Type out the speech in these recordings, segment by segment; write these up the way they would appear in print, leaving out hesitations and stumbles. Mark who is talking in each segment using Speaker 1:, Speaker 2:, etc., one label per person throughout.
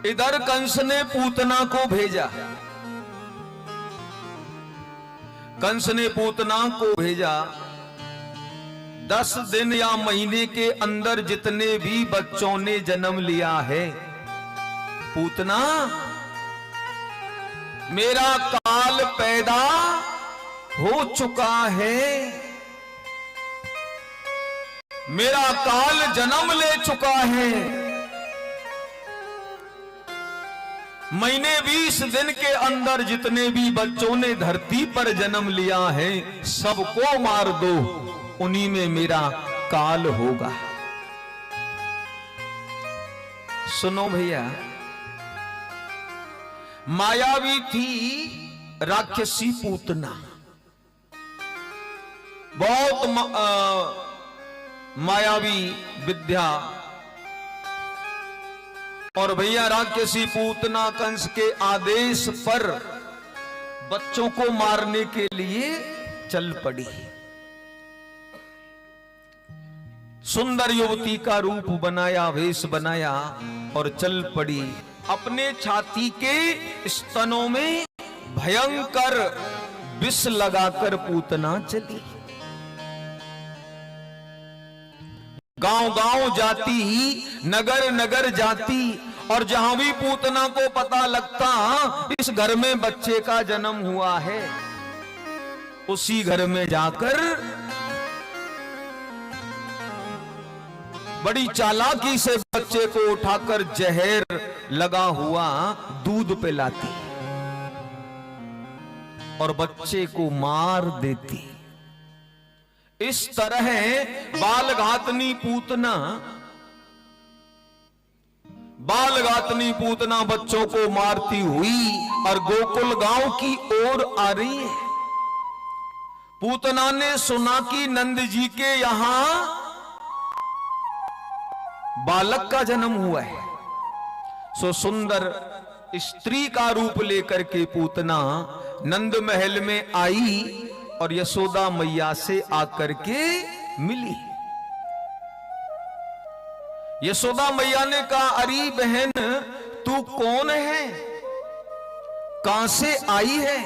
Speaker 1: इधर कंस ने पूतना को भेजा, कंस ने पूतना को भेजा। 10 दिन या महीने के अंदर जितने भी बच्चों ने जन्म लिया है, पूतना मेरा काल पैदा हो चुका है, मेरा काल जन्म ले चुका है। महीने 20 दिन के अंदर जितने भी बच्चों ने धरती पर जन्म लिया है, सबको मार दो, उन्हीं में मेरा काल होगा। सुनो भैया, मायावी थी राक्षसी पूतना, बहुत मायावी विद्या। और भैया राक्षसी पूतना कंस के आदेश पर बच्चों को मारने के लिए चल पड़ी। सुंदर युवती का रूप बनाया, वेश बनाया और चल पड़ी। अपने छाती के स्तनों में भयंकर विष लगाकर पूतना चली। गांव गांव जाती, नगर नगर जाती, और जहां भी पूतना को पता लगता इस घर में बच्चे का जन्म हुआ है, उसी घर में जाकर बड़ी चालाकी से बच्चे को उठाकर जहर लगा हुआ दूध पिलाती और बच्चे को मार देती। इस तरह बालघातनी पूतना बच्चों को मारती हुई और गोकुल गांव की ओर आ रही है। पूतना ने सुना कि नंद जी के यहां बालक का जन्म हुआ है, सो सुंदर स्त्री का रूप लेकर के पूतना नंद महल में आई और यशोदा मैया से आकर के मिली। यशोदा मैया ने कहा, अरे बहन तू कौन है, कहां से आई है?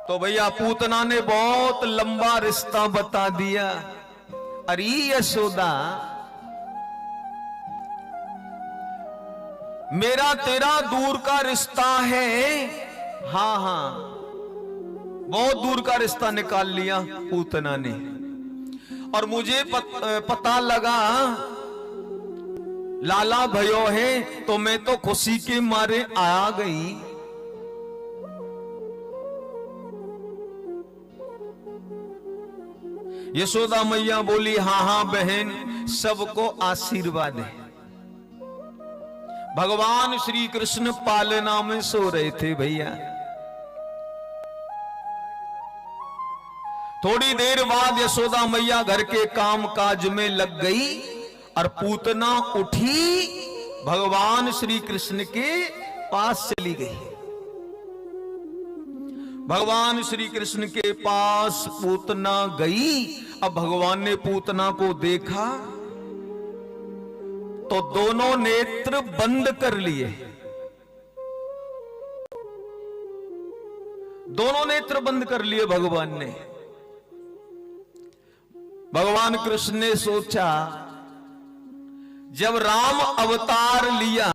Speaker 1: तो भैया पूतना ने बहुत लंबा रिश्ता बता दिया। अरे यशोदा, मेरा तेरा दूर का रिश्ता है। हाँ हाँ, बहुत दूर का रिश्ता निकाल लिया पूतना ने। और मुझे पता लगा लाला भयो है, तो मैं तो खुशी के मारे आ गई। यशोदा मैया बोली, हाँ हाँ बहन, सबको आशीर्वाद है। भगवान श्री कृष्ण पालना में सो रहे थे भैया। थोड़ी देर बाद यशोदा मैया घर के काम काज में लग गई और पूतना उठी भगवान श्री कृष्ण के पास चली गई। भगवान श्री कृष्ण के पास पूतना गई। अब भगवान ने पूतना को देखा तो दोनों नेत्र बंद कर लिए। दोनों नेत्र बंद कर लिए भगवान ने। भगवान कृष्ण ने सोचा, जब राम अवतार लिया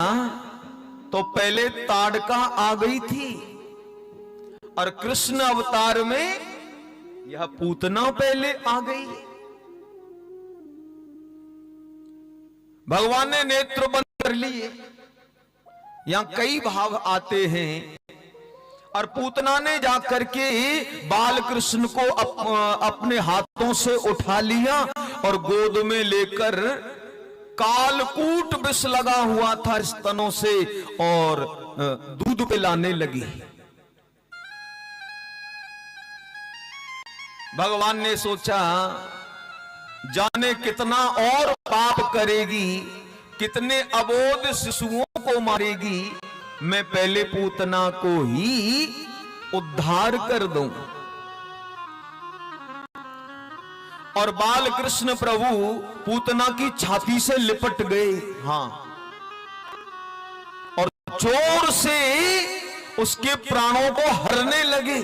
Speaker 1: तो पहले ताड़का आ गई थी, और कृष्ण अवतार में यह पूतना पहले आ गई। भगवान ने नेत्र बंद कर लिए। यहां कई भाव आते हैं, और पूतना ने जाकर के बाल कृष्ण को अपने हाथों से उठा लिया और गोद में लेकर कालकूट विष लगा हुआ था स्तनों से और दूध पिलाने लगी। भगवान ने सोचा, जाने कितना और पाप करेगी, कितने अबोध शिशुओं को मारेगी, मैं पहले पूतना को ही उद्धार कर दूं। और बाल कृष्ण प्रभु पूतना की छाती से लिपट गए। हाँ, जोर से उसके प्राणों को हरने लगे।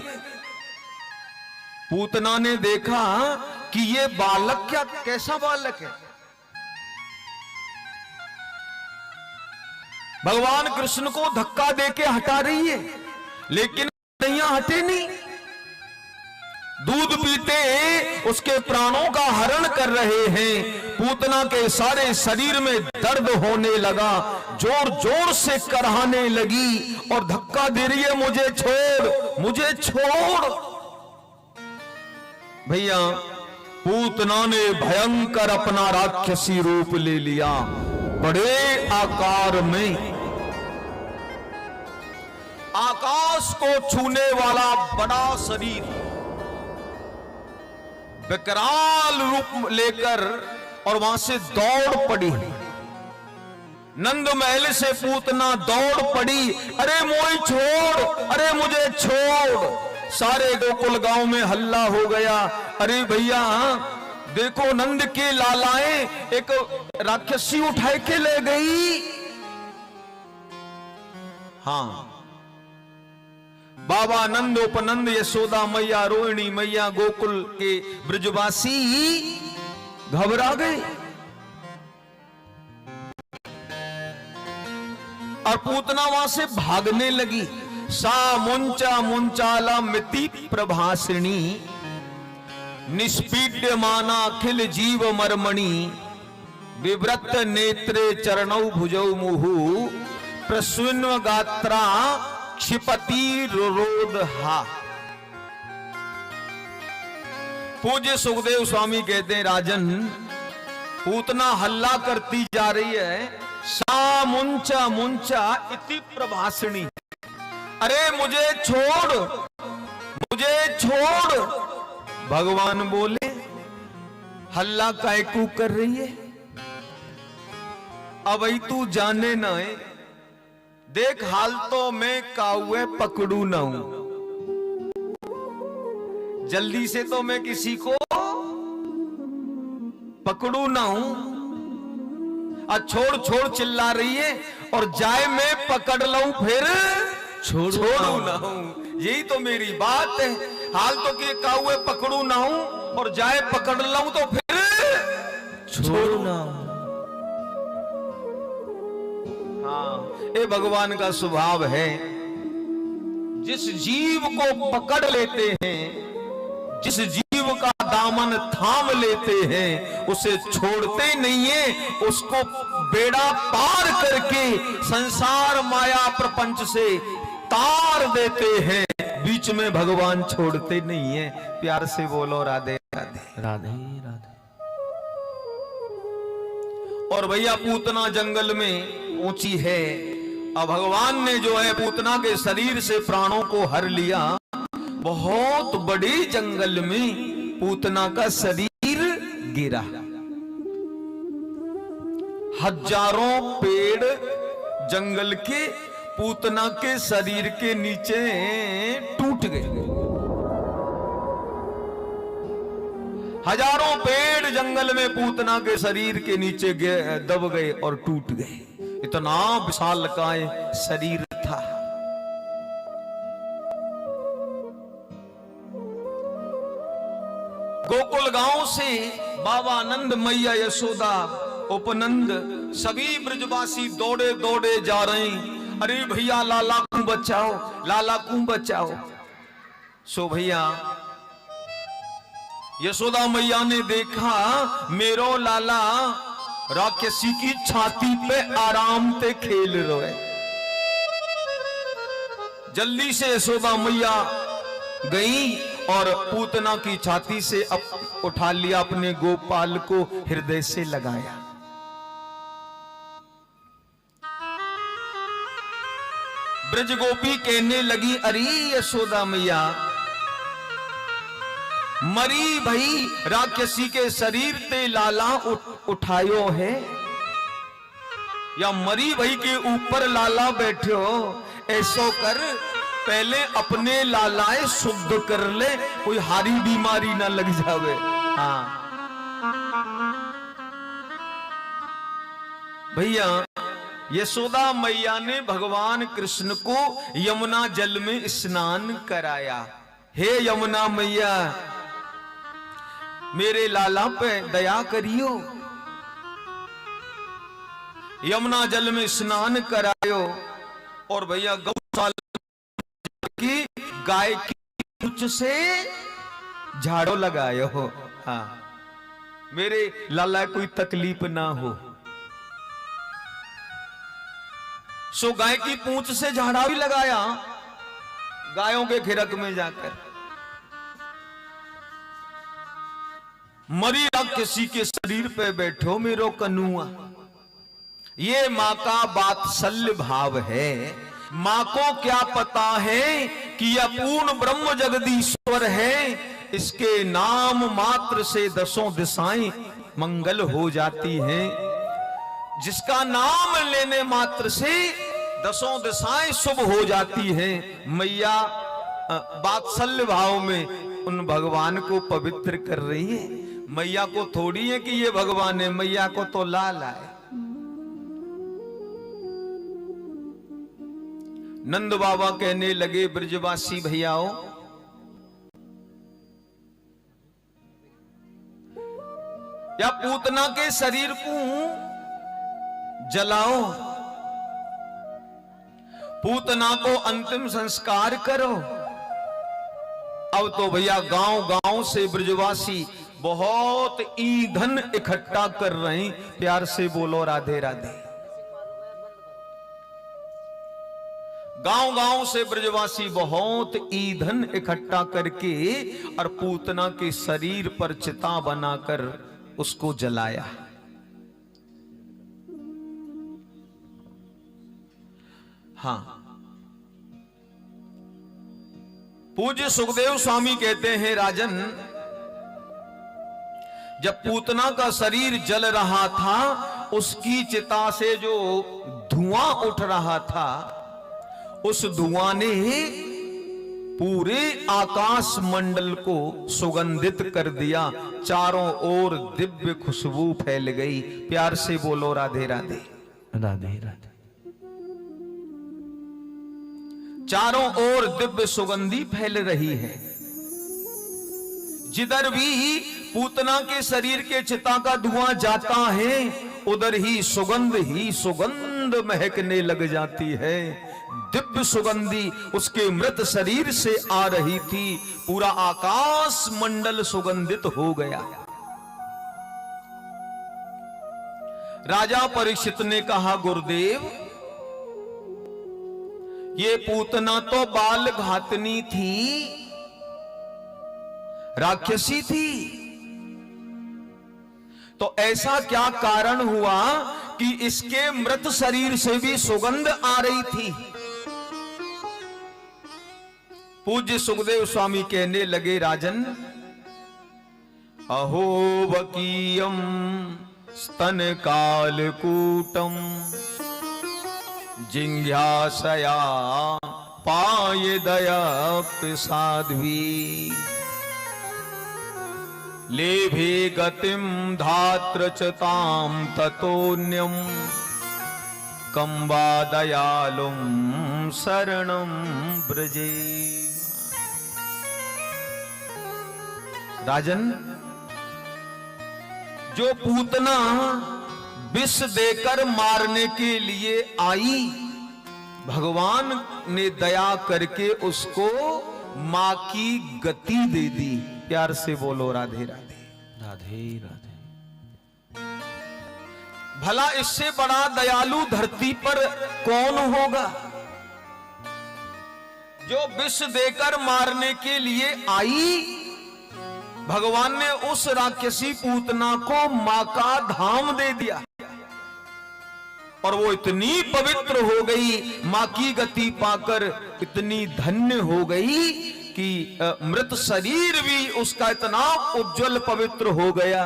Speaker 1: पूतना ने देखा कि ये बालक कैसा बालक है। भगवान कृष्ण को धक्का देके हटा रही है, लेकिन कन्हैया हटे नहीं। दूध पीते उसके प्राणों का हरण कर रहे हैं। पूतना के सारे शरीर में दर्द होने लगा, जोर जोर से कराहने लगी और धक्का दे रही है, मुझे छोड़, मुझे छोड़। भैया, पूतना ने भयंकर अपना राक्षसी रूप ले लिया। बड़े आकार में, आकाश को छूने वाला बड़ा शरीर, विकराल रूप लेकर और वहां से दौड़ पड़ी। नंद महल से पूतना दौड़ पड़ी, अरे मोई छोड़, अरे मुझे छोड़। सारे गोकुल गांव में हल्ला हो गया। अरे भैया देखो, नंद के लालाएं एक राक्षसी उठा के ले गई। हाँ, बाबा नंद, उपनंद, यशोदा मैया, रोहिणी मैया, गोकुल के ब्रजवासी घबरा गए और पूतना वहां से भागने लगी। सा मुंचा मुंचाला मिति प्रभासिणी, निष्पीड्यमाना अखिल जीव मर्मणि, विव्रत नेत्रे चरणौ भुजौ मुहु, प्रसून्व गात्रा क्षिपति रोरोदहा। पूज्य सुखदेव स्वामी कहते हैं, राजन, पूतना हल्ला करती जा रही है। सा मुंचा मुंचा इति प्रभासिणी, अरे मुझे छोड़, मुझे छोड़। भगवान बोले, हल्ला कायकू कर रही है, अब तू जाने ना है। देख, हाल तो मैं काउए पकड़ू ना हूं, जल्दी से तो मैं किसी को पकड़ू ना हूं। छोड़ छोड़ चिल्ला रही है, और जाए मैं पकड़ लूं फिर छोड़ू ना हूं। यही तो मेरी बात है। हाल तो कि काउए पकड़ू ना हूं, और जाए पकड़ लूं तो फिर छोड़ू ना। हाँ, ये भगवान का स्वभाव है। जिस जीव को पकड़ लेते हैं, जिस जीव का दामन थाम लेते हैं, उसे छोड़ते नहीं है। उसको बेड़ा पार करके संसार माया प्रपंच से तार देते हैं। बीच में भगवान छोड़ते नहीं है। प्यार से बोलो राधे राधे राधे राधे। और भैया, पूतना जंगल में ऊंची है, अब भगवान ने जो है पूतना के शरीर से प्राणों को हर लिया। बहुत बड़े जंगल में पूतना का शरीर गिरा। हजारों पेड़ जंगल के पूतना के शरीर के नीचे टूट गए। हजारों पेड़ जंगल में पूतना के शरीर के नीचे दब गए और टूट गए। इतना विशालकाय शरीर था। गोकुल गांव से बाबा नंद, मैया यशोदा, उपनंद, सभी ब्रजवासी दौड़े दौड़े जा रहे हैं। अरे भैया, लाला को बचाओ, लाला को बचाओ। सो भैया, यशोदा मैया ने देखा मेरो लाला राक्षसी की छाती पे आराम से खेल रहे। जल्दी से यशोदा मैया गई और पूतना की छाती से उठा लिया, अपने गोपाल को हृदय से लगाया। ब्रज गोपी कहने लगी, अरे यशोदा मैया, मरी भई राक्षसी के शरीर ते लाला उठायो है, या मरी भई के ऊपर लाला बैठो। ऐसो कर, पहले अपने लालाए शुद्ध कर ले, कोई हारी बीमारी ना लग जावे। हाँ भैया, यशोदा मैया ने भगवान कृष्ण को यमुना जल में स्नान कराया। हे यमुना मैया, मेरे लाला पे दया करियो, यमुना जल में स्नान करायो और भैया गौशाला की गाय की पूंछ से झाड़ो लगायो। हाँ, मेरे लाला कोई तकलीफ ना हो। सो गाय की पूंछ से झाड़ा भी लगाया गायों के खिरक में जाकर। मरी किसी के शरीर पे बैठो मेरो कनुआ, ये मां का वात्सल्य भाव है। मां को क्या पता है कि यह पूर्ण ब्रह्म जगदीश्वर है, इसके नाम मात्र से दसों दिशाएं मंगल हो जाती हैं। जिसका नाम लेने मात्र से दसों दिशाएं शुभ हो जाती हैं। मैया वात्सल्य भाव में उन भगवान को पवित्र कर रही है। मैया को थोड़ी है कि ये भगवान है, मैया को तो लाल है। नंद बाबा कहने लगे, ब्रजवासी भैयाओ, या पूतना के शरीर को जलाओ, पूतना को अंतिम संस्कार करो। अब तो भैया गांव गांव से ब्रजवासी बहुत ईंधन इकट्ठा कर रहे हैं। प्यार से बोलो राधे राधे। गांव गांव से ब्रजवासी बहुत ईंधन इकट्ठा करके और पूतना के शरीर पर चिता बनाकर उसको जलाया। हाँ, पूज्य सुखदेव स्वामी कहते हैं, राजन, जब पूतना का शरीर जल रहा था, उसकी चिता से जो धुआं उठ रहा था, उस धुआं ने पूरे आकाश मंडल को सुगंधित कर दिया। चारों ओर दिव्य खुशबू फैल गई। प्यार से बोलो राधे राधे। राधे राधे। चारों ओर दिव्य सुगंधी फैल रही है। जिधर भी पूतना के शरीर के चिता का धुआं जाता है, उधर ही सुगंध महकने लग जाती है। दिव्य सुगंधी उसके मृत शरीर से आ रही थी। पूरा आकाश मंडल सुगंधित हो गया। राजा परीक्षित ने कहा, गुरुदेव, ये पूतना तो बाल घातनी थी, राक्षसी थी, तो ऐसा क्या कारण हुआ कि इसके मृत शरीर से भी सुगंध आ रही थी? पूज्य सुखदेव स्वामी कहने लगे, राजन, अहो वकीयम स्तन कालकूटम जिज्ञासया पाये दया साध्वी लेभे गतिम धात्र च ताम ततोन्यम कंबा दयालुम शरणम ब्रजे। राजन, जो पूतना विष देकर मारने के लिए आई, भगवान ने दया करके उसको मां की गति दे दी। प्यार से बोलो राधे राधे। राधे राधे। भला इससे बड़ा दयालु धरती पर कौन होगा? जो विष देकर मारने के लिए आई, भगवान ने उस राक्षसी पूतना को मां का धाम दे दिया और वो इतनी पवित्र हो गई, मां की गति पाकर इतनी धन्य हो गई कि मृत शरीर भी उसका इतना उज्जवल पवित्र हो गया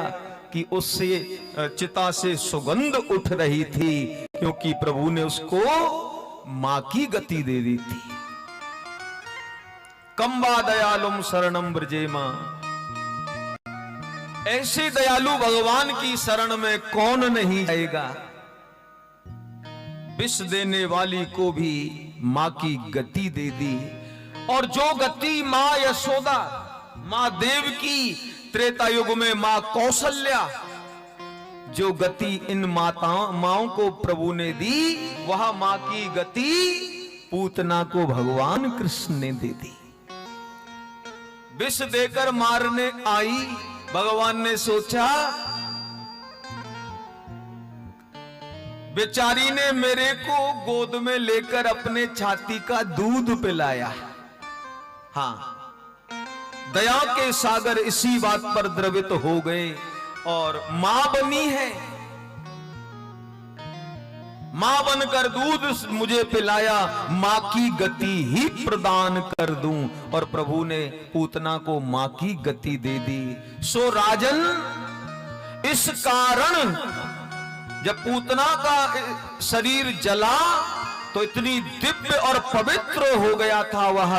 Speaker 1: कि उससे चिता से सुगंध उठ रही थी, क्योंकि प्रभु ने उसको मां की गति दे दी थी। कंबा दयालुम शरणम ब्रजे मां। ऐसे दयालु भगवान की शरण में कौन नहीं जाएगा? विष देने वाली को भी मां की गति दे दी। और जो गति मां यशोदा, मां देवकी, त्रेता युग में मां कौशल्या, जो गति इन माओं को प्रभु ने दी, वह मां की गति पूतना को भगवान कृष्ण ने दे दी। विष देकर मारने आई, भगवान ने सोचा बेचारी ने मेरे को गोद में लेकर अपने छाती का दूध पिलाया। हाँ, दया के सागर इसी बात पर द्रवित हो गए और मां बनी है, मां बनकर दूध मुझे पिलाया, मां की गति ही प्रदान कर दूं। और प्रभु ने पूतना को मां की गति दे दी। सो राजन, इस कारण जब पूतना का शरीर जला तो इतनी दिव्य और पवित्र हो गया था वह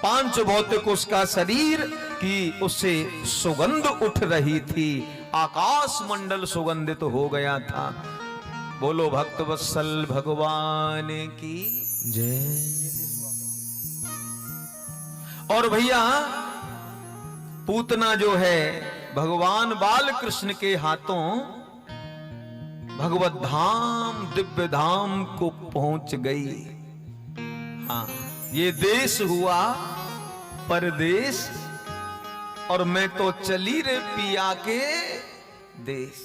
Speaker 1: पांच भौतिक उसका शरीर कि उससे सुगंध उठ रही थी, आकाश मंडल सुगंधित हो गया था। बोलो भक्त वत्सल भगवान की जय। और भैया पूतना जो है भगवान बाल कृष्ण के हाथों भगवत धाम, दिव्य धाम को पहुंच गई। हाँ, ये देश हुआ परदेश और मैं तो चली रे पिया के देश।